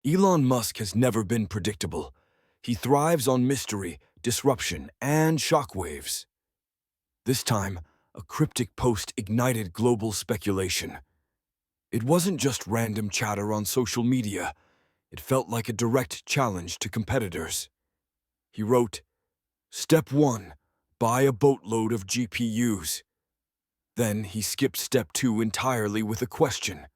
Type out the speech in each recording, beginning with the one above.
Elon Musk has never been predictable. He thrives on mystery, disruption, and shockwaves. This time, a cryptic post ignited global speculation. It wasn't just random chatter on social media. It felt like a direct challenge to competitors. He wrote, "Step 1. Buy a boatload of GPUs." Then he skipped step 2 entirely with a question.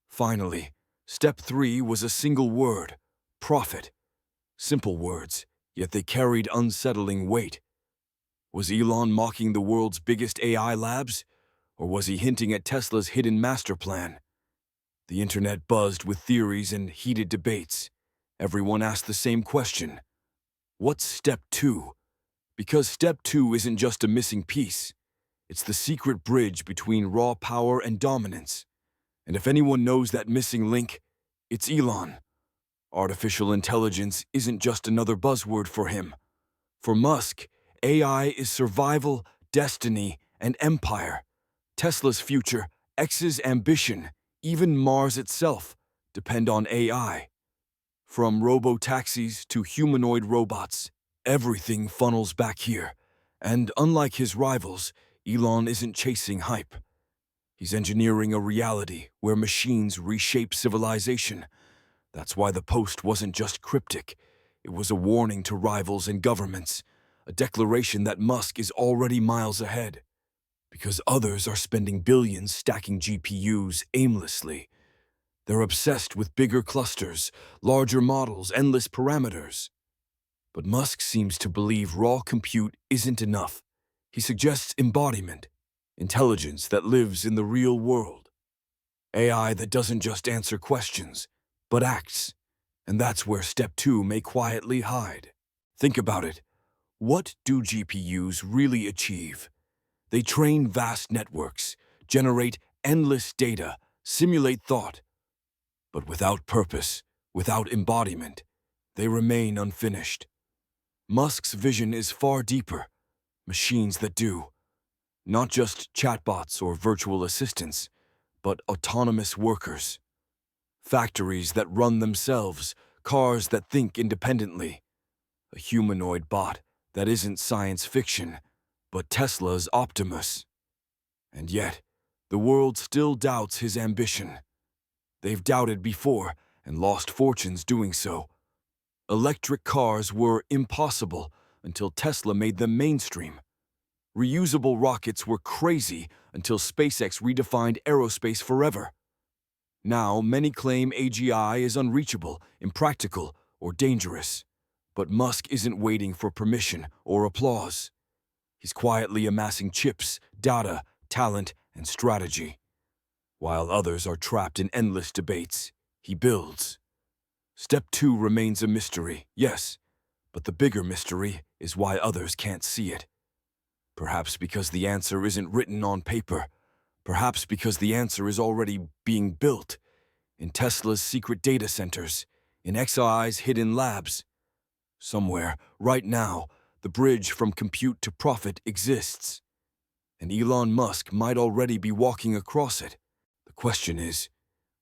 Finally, step 3 was a single word: profit. Simple words, yet they carried unsettling weight. Was Elon mocking the world's biggest AI labs? Or was he hinting at Tesla's hidden master plan? The internet buzzed with theories and heated debates. Everyone asked the same question: what's step 2? Because step 2 isn't just a missing piece. It's the secret bridge between raw power and dominance. And if anyone knows that missing link, it's Elon. Artificial intelligence isn't just another buzzword for him. For Musk, AI is survival, destiny, and empire. Tesla's future, X's ambition, even Mars itself, depend on AI. From robotaxis to humanoid robots, everything funnels back here. And unlike his rivals, Elon isn't chasing hype. He's engineering a reality where machines reshape civilization. That's why the post wasn't just cryptic. It was a warning to rivals and governments, a declaration that Musk is already miles ahead. Because others are spending billions stacking GPUs aimlessly. They're obsessed with bigger clusters, larger models, endless parameters. But Musk seems to believe raw compute isn't enough. He suggests embodiment, intelligence that lives in the real world. AI that doesn't just answer questions, but acts. And that's where step 2 may quietly hide. Think about it. What do GPUs really achieve? They train vast networks, generate endless data, simulate thought. But without purpose, without embodiment, they remain unfinished. Musk's vision is far deeper. Machines that do. Not just chatbots or virtual assistants, but autonomous workers. Factories that run themselves, cars that think independently. A humanoid bot that isn't science fiction, but Tesla's Optimus. And yet, the world still doubts his ambition. They've doubted before and lost fortunes doing so. Electric cars were impossible until Tesla made them mainstream. Reusable rockets were crazy until SpaceX redefined aerospace forever. Now, many claim AGI is unreachable, impractical, or dangerous. But Musk isn't waiting for permission or applause. He's quietly amassing chips, data, talent, and strategy. While others are trapped in endless debates, he builds. Step 2 remains a mystery, yes, but the bigger mystery is why others can't see it. Perhaps because the answer isn't written on paper. Perhaps because the answer is already being built in Tesla's secret data centers, in XAI's hidden labs. Somewhere, right now, the bridge from compute to profit exists. And Elon Musk might already be walking across it. The question is,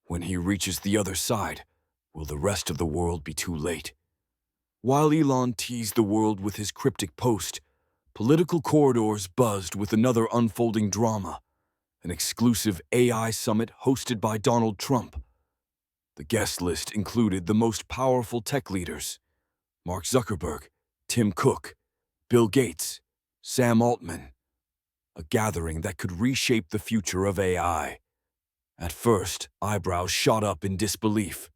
when he reaches the other side, will the rest of the world be too late? While Elon teased the world with his cryptic post, political corridors buzzed with another unfolding drama, an exclusive AI summit hosted by Donald Trump. The guest list included the most powerful tech leaders: Mark Zuckerberg, Tim Cook, Bill Gates, Sam Altman. A gathering that could reshape the future of AI. At first, eyebrows shot up in disbelief.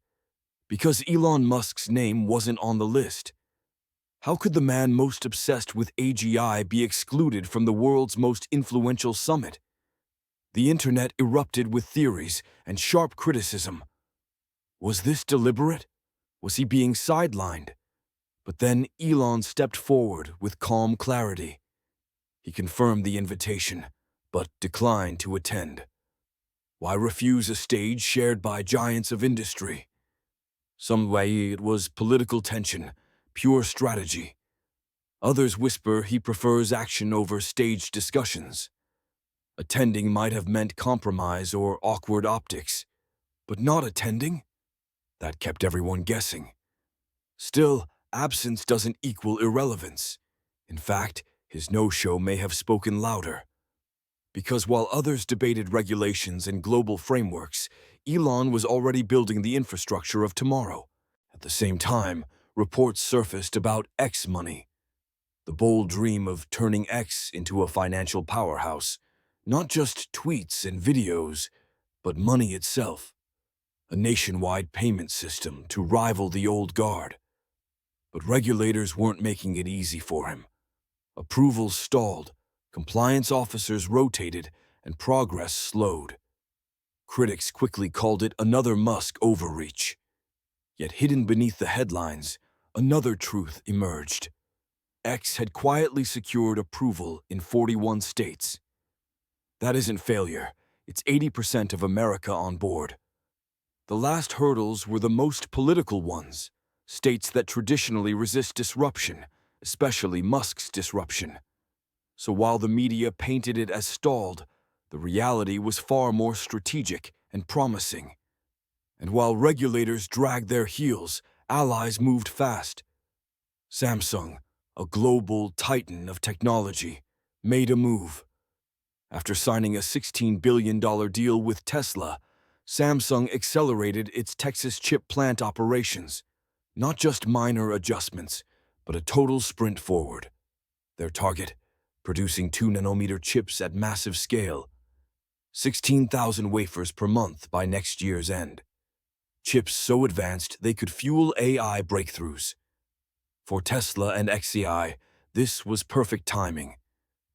Because Elon Musk's name wasn't on the list. How could the man most obsessed with AGI be excluded from the world's most influential summit? The internet erupted with theories and sharp criticism. Was this deliberate? Was he being sidelined? But then Elon stepped forward with calm clarity. He confirmed the invitation, but declined to attend. Why refuse a stage shared by giants of industry? Some way it was political tension, pure strategy. Others whisper he prefers action over staged discussions. Attending might have meant compromise or awkward optics, but not attending? That kept everyone guessing. Still, absence doesn't equal irrelevance. In fact, his no-show may have spoken louder. Because while others debated regulations and global frameworks, Elon was already building the infrastructure of tomorrow. At the same time, reports surfaced about X money, the bold dream of turning X into a financial powerhouse. Not just tweets and videos, but money itself. A nationwide payment system to rival the old guard. But regulators weren't making it easy for him. Approvals stalled, compliance officers rotated, and progress slowed. Critics quickly called it another Musk overreach. Yet hidden beneath the headlines, another truth emerged. X had quietly secured approval in 41 states. That isn't failure. It's 80% of America on board. The last hurdles were the most political ones, states that traditionally resist disruption, especially Musk's disruption. So while the media painted it as stalled, the reality was far more strategic and promising. And while regulators dragged their heels, allies moved fast. Samsung, a global titan of technology, made a move. After signing a $16 billion deal with Tesla, Samsung accelerated its Texas chip plant operations. Not just minor adjustments, but a total sprint forward. Their target, producing 2-nanometer chips at massive scale, 16,000 wafers per month by next year's end. Chips so advanced they could fuel AI breakthroughs. For Tesla and XAI, this was perfect timing,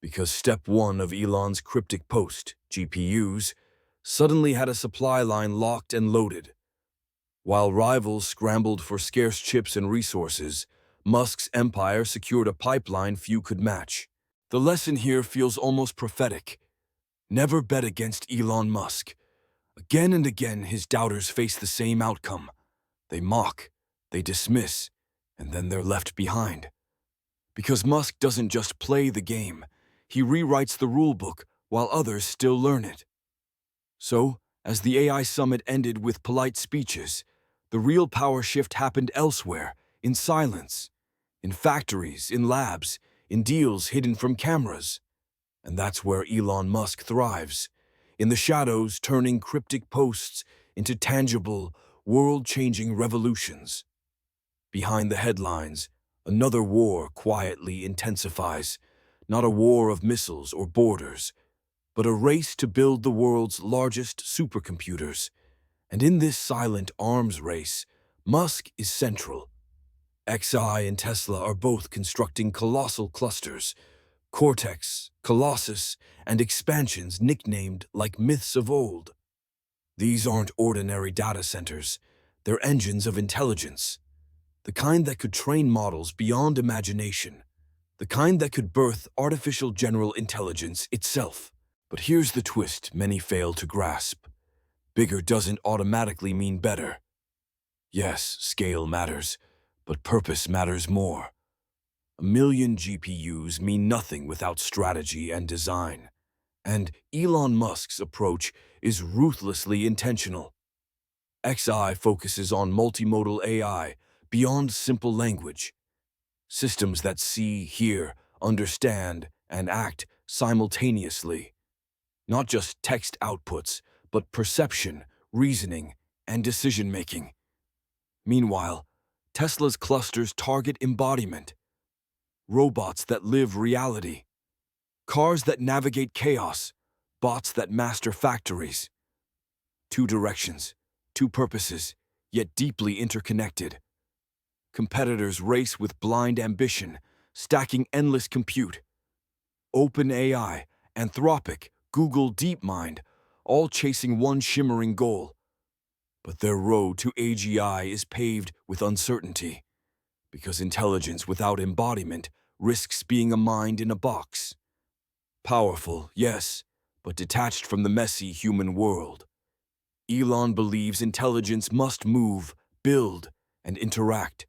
because step one of Elon's cryptic post, GPUs, suddenly had a supply line locked and loaded. While rivals scrambled for scarce chips and resources, Musk's empire secured a pipeline few could match. The lesson here feels almost prophetic. Never bet against Elon Musk. Again and again, his doubters face the same outcome. They mock, they dismiss, and then they're left behind. Because Musk doesn't just play the game, he rewrites the rulebook while others still learn it. So, as the AI summit ended with polite speeches, the real power shift happened elsewhere, in silence, in factories, in labs, in deals hidden from cameras. And that's where Elon Musk thrives, in the shadows, turning cryptic posts into tangible, world-changing revolutions. Behind the headlines, another war quietly intensifies, not a war of missiles or borders, but a race to build the world's largest supercomputers. And in this silent arms race, Musk is central. XI and Tesla are both constructing colossal clusters, Cortex, Colossus, and expansions nicknamed like myths of old. These aren't ordinary data centers, they're engines of intelligence. The kind that could train models beyond imagination. The kind that could birth artificial general intelligence itself. But here's the twist many fail to grasp. Bigger doesn't automatically mean better. Yes, scale matters, but purpose matters more. 1,000,000 GPUs mean nothing without strategy and design. And Elon Musk's approach is ruthlessly intentional. XI focuses on multimodal AI beyond simple language. Systems that see, hear, understand, and act simultaneously. Not just text outputs, but perception, reasoning, and decision-making. Meanwhile, Tesla's clusters target embodiment. Robots that live reality. Cars that navigate chaos. Bots that master factories. Two directions, two purposes, yet deeply interconnected. Competitors race with blind ambition, stacking endless compute. OpenAI, Anthropic, Google DeepMind, all chasing one shimmering goal. But their road to AGI is paved with uncertainty, because intelligence without embodiment risks being a mind in a box. Powerful, yes, but detached from the messy human world. Elon believes intelligence must move, build, and interact.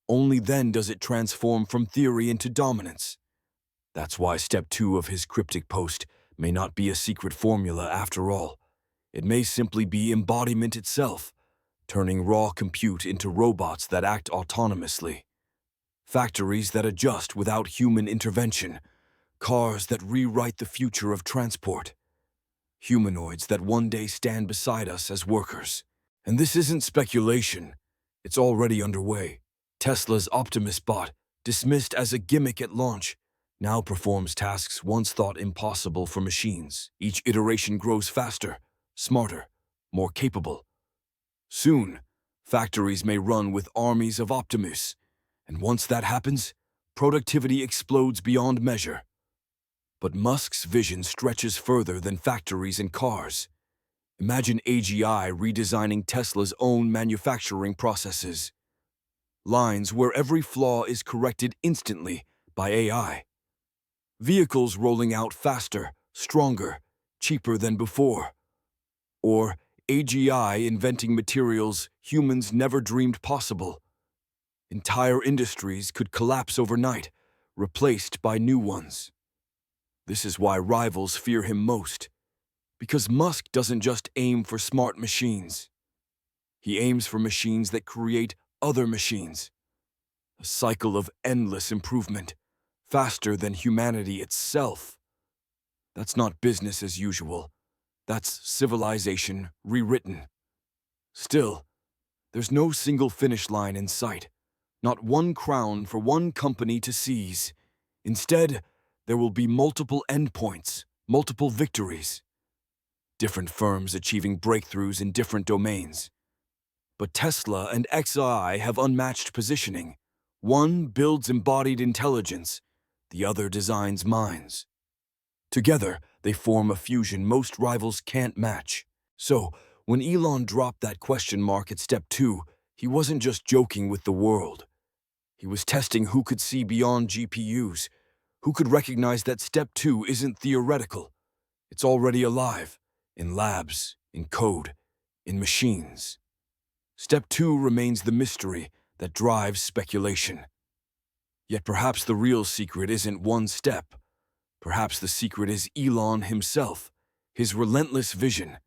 Only then does it transform from theory into dominance. That's why step 2 of his cryptic post may not be a secret formula after all. It may simply be embodiment itself, turning raw compute into robots that act autonomously, factories that adjust without human intervention, cars that rewrite the future of transport, humanoids that one day stand beside us as workers. And this isn't speculation, it's already underway. Tesla's Optimus bot, dismissed as a gimmick at launch, now performs tasks once thought impossible for machines. Each iteration grows faster, smarter, more capable. Soon, factories may run with armies of Optimus, and once that happens, productivity explodes beyond measure. But Musk's vision stretches further than factories and cars. Imagine AGI redesigning Tesla's own manufacturing processes. Lines where every flaw is corrected instantly by AI. Vehicles rolling out faster, stronger, cheaper than before. Or AGI inventing materials humans never dreamed possible. Entire industries could collapse overnight, replaced by new ones. This is why rivals fear him most. Because Musk doesn't just aim for smart machines. He aims for machines that create other machines. A cycle of endless improvement, faster than humanity itself. That's not business as usual. That's civilization rewritten. Still, there's no single finish line in sight. Not one crown for one company to seize. Instead, there will be multiple endpoints, multiple victories. Different firms achieving breakthroughs in different domains. But Tesla and XAI have unmatched positioning. One builds embodied intelligence, the other designs minds. Together, they form a fusion most rivals can't match. So, when Elon dropped that question mark at step 2, he wasn't just joking with the world. He was testing who could see beyond GPUs, who could recognize that step 2 isn't theoretical. It's already alive, in labs, in code, in machines. Step 2 remains the mystery that drives speculation. Yet perhaps the real secret isn't one step. Perhaps the secret is Elon himself, his relentless vision.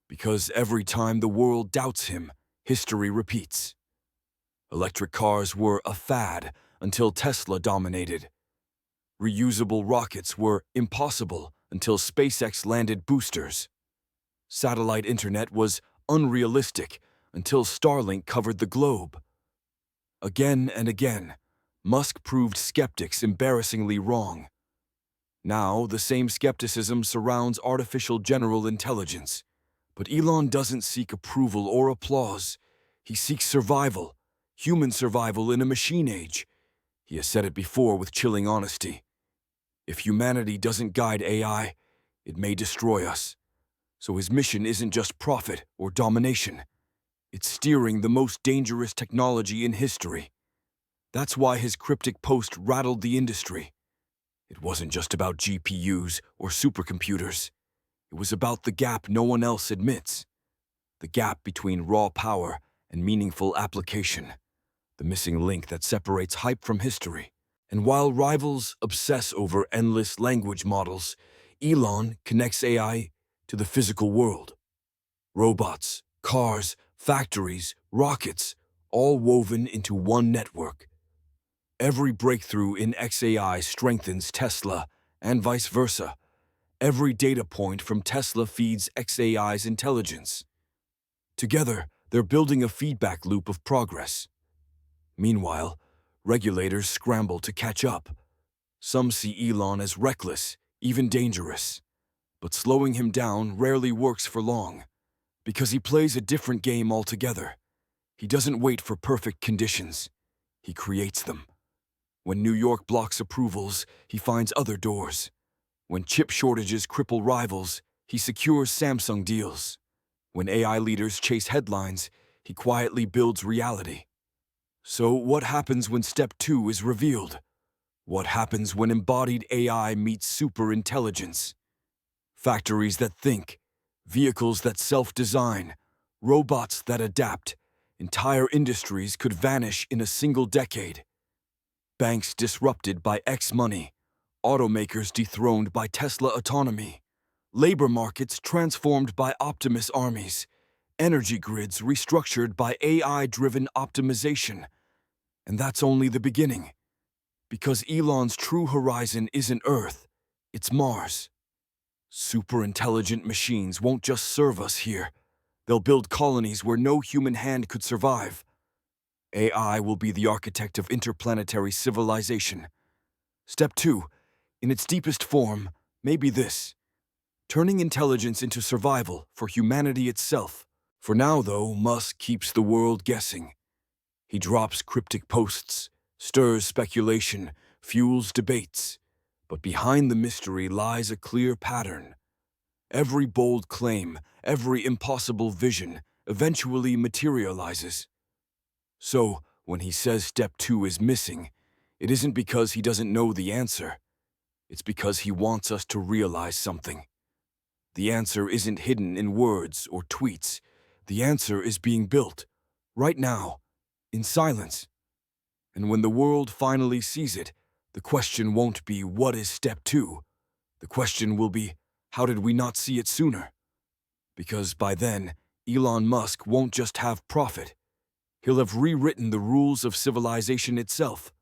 Because every time the world doubts him, history repeats. Electric cars were a fad until Tesla dominated. Reusable rockets were impossible until SpaceX landed boosters. Satellite internet was unrealistic until Starlink covered the globe. Again and again, Musk proved skeptics embarrassingly wrong. Now, the same skepticism surrounds artificial general intelligence. But Elon doesn't seek approval or applause. He seeks survival, human survival in a machine age. He has said it before with chilling honesty. If humanity doesn't guide AI, it may destroy us. So his mission isn't just profit or domination. It's steering the most dangerous technology in history. That's why his cryptic post rattled the industry. It wasn't just about GPUs or supercomputers. It was about the gap no one else admits. The gap between raw power and meaningful application. The missing link that separates hype from history. And while rivals obsess over endless language models, Elon connects AI to the physical world. Robots, cars, factories, rockets, all woven into one network. Every breakthrough in XAI strengthens Tesla, and vice versa. Every data point from Tesla feeds XAI's intelligence. Together, they're building a feedback loop of progress. Meanwhile, regulators scramble to catch up. Some see Elon as reckless, even dangerous. But slowing him down rarely works for long, because he plays a different game altogether. He doesn't wait for perfect conditions. He creates them. When New York blocks approvals, he finds other doors. When chip shortages cripple rivals, he secures Samsung deals. When AI leaders chase headlines, he quietly builds reality. So what happens when step 2 is revealed? What happens when embodied AI meets superintelligence? Factories that think, vehicles that self-design, robots that adapt, entire industries could vanish in a single decade. Banks disrupted by X money, automakers dethroned by Tesla autonomy, labor markets transformed by Optimus armies, energy grids restructured by AI-driven optimization. And that's only the beginning. Because Elon's true horizon isn't Earth, it's Mars. Super-intelligent machines won't just serve us here. They'll build colonies where no human hand could survive. AI will be the architect of interplanetary civilization. Step 2, in its deepest form, may be this: turning intelligence into survival for humanity itself. For now, though, Musk keeps the world guessing. He drops cryptic posts, stirs speculation, fuels debates. But behind the mystery lies a clear pattern. Every bold claim, every impossible vision eventually materializes. So, when he says step 2 is missing, it isn't because he doesn't know the answer. It's because he wants us to realize something. The answer isn't hidden in words or tweets. The answer is being built, right now, in silence. And when the world finally sees it, the question won't be, what is step 2? The question will be, how did we not see it sooner? Because by then, Elon Musk won't just have profit. He'll have rewritten the rules of civilization itself.